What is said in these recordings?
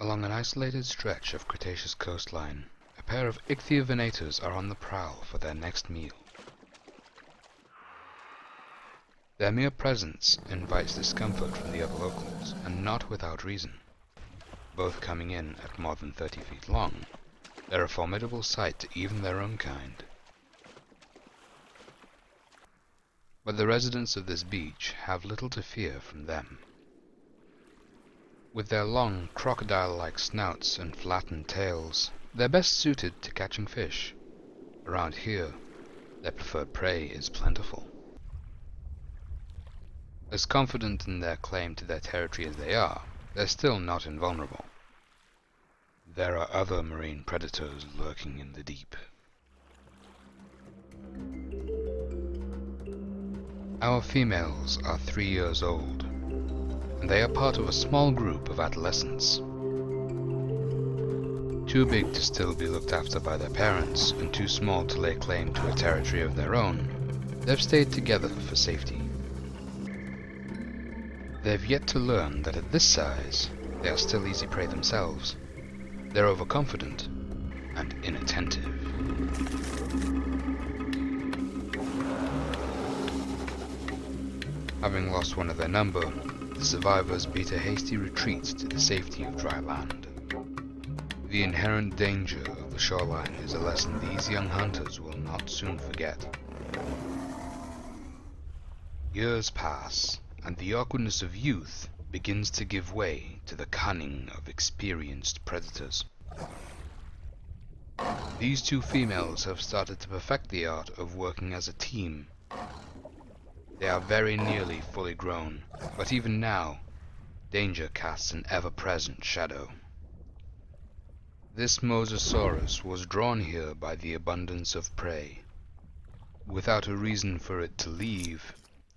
Along an isolated stretch of Cretaceous coastline, a pair of Ichthyovenators are on the prowl for their next meal. Their mere presence invites discomfort from the other locals, and not without reason. Both coming in at more than 30 feet long, they're a formidable sight to even their own kind. But the residents of this beach have little to fear from them. With their long, crocodile-like snouts and flattened tails, they're best suited to catching fish. Around here, their preferred prey is plentiful. As confident in their claim to their territory as they are, they're still not invulnerable. There are other marine predators lurking in the deep. Our females are 3 years old, and they are part of a small group of adolescents. Too big to still be looked after by their parents, and too small to lay claim to a territory of their own, they've stayed together for safety. They've yet to learn that at this size, they are still easy prey themselves. They're overconfident and inattentive. Having lost one of their number, the survivors beat a hasty retreat to the safety of dry land. The inherent danger of the shoreline is a lesson these young hunters will not soon forget. Years pass, and the awkwardness of youth begins to give way to the cunning of experienced predators. These two females have started to perfect the art of working as a team. They are very nearly fully grown, but even now, danger casts an ever-present shadow. This Mosasaurus was drawn here by the abundance of prey. Without a reason for it to leave,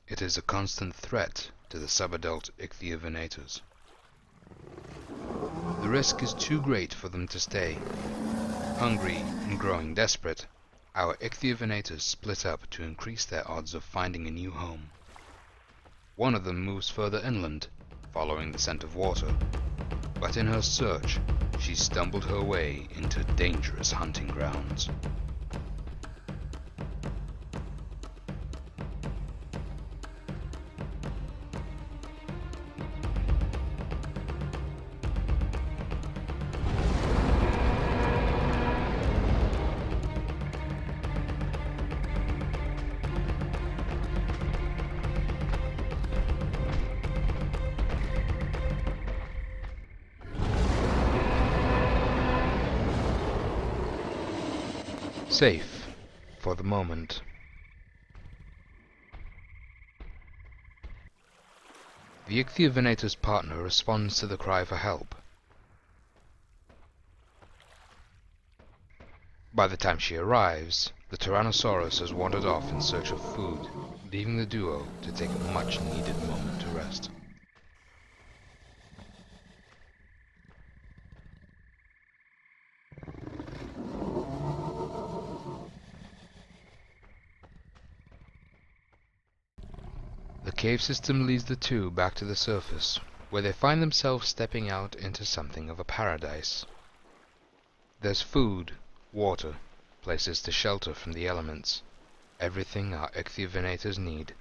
it is a constant threat to the subadult Ichthyovenators. The risk is too great for them to stay. Hungry and growing desperate, our Ichthyovenators split up to increase their odds of finding a new home. One of them moves further inland, following the scent of water, but in her search, she stumbled her way into dangerous hunting grounds. Safe, for the moment. The Ichthyovenator's partner responds to the cry for help. By the time she arrives, the Tyrannosaurus has wandered off in search of food, leaving the duo to take a much-needed moment to rest. The cave system leads the two back to the surface, where they find themselves stepping out into something of a paradise. There's food, water, places to shelter from the elements, everything our Ichthyovenators need.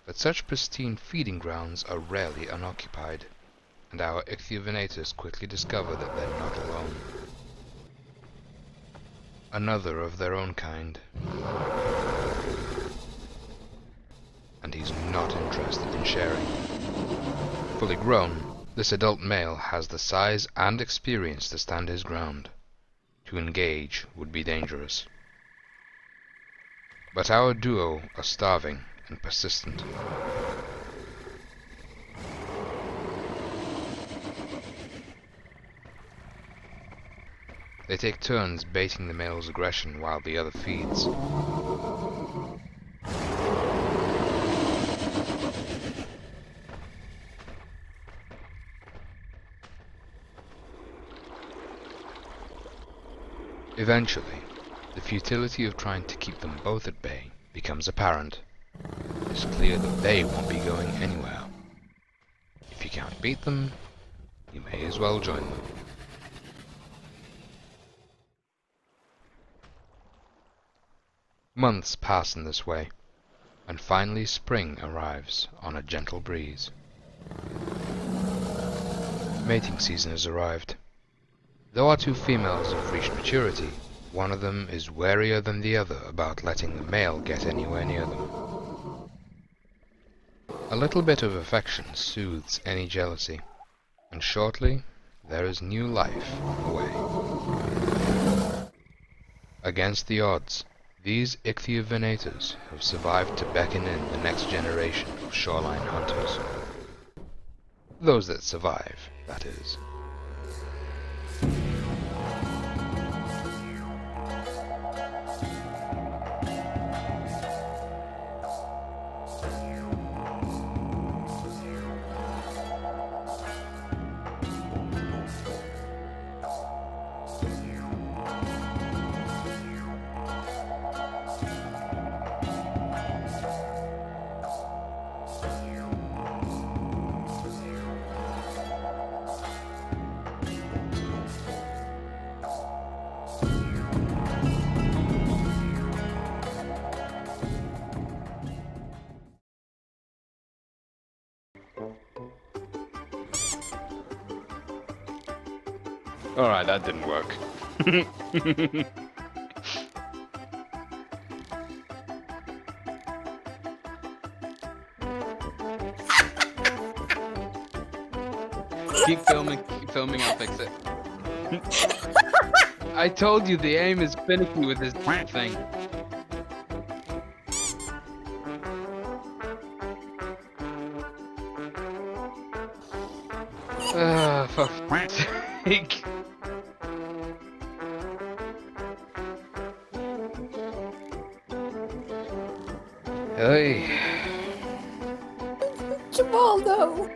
But such pristine feeding grounds are rarely unoccupied, and our Ichthyovenators quickly discover that they're not alone. Another of their own kind. And he's not interested in sharing. Fully grown, this adult male has the size and experience to stand his ground. To engage would be dangerous. But our duo are starving and persistent. They take turns baiting the male's aggression while the other feeds. Eventually, the futility of trying to keep them both at bay becomes apparent. It's clear that they won't be going anywhere. If you can't beat them, you may as well join them. Months pass in this way, and finally spring arrives on a gentle breeze. Mating season has arrived. Though our two females have reached maturity, one of them is warier than the other about letting the male get anywhere near them. A little bit of affection soothes any jealousy, and shortly there is new life on the way. Against the odds, these Ichthyovenators have survived to beckon in the next generation of shoreline hunters. Those that survive, that is. Alright, that didn't work. Keep filming, I'll fix it. I told you the aim is finicky with this thing. For f***'s sake. Hey. Jamal, no!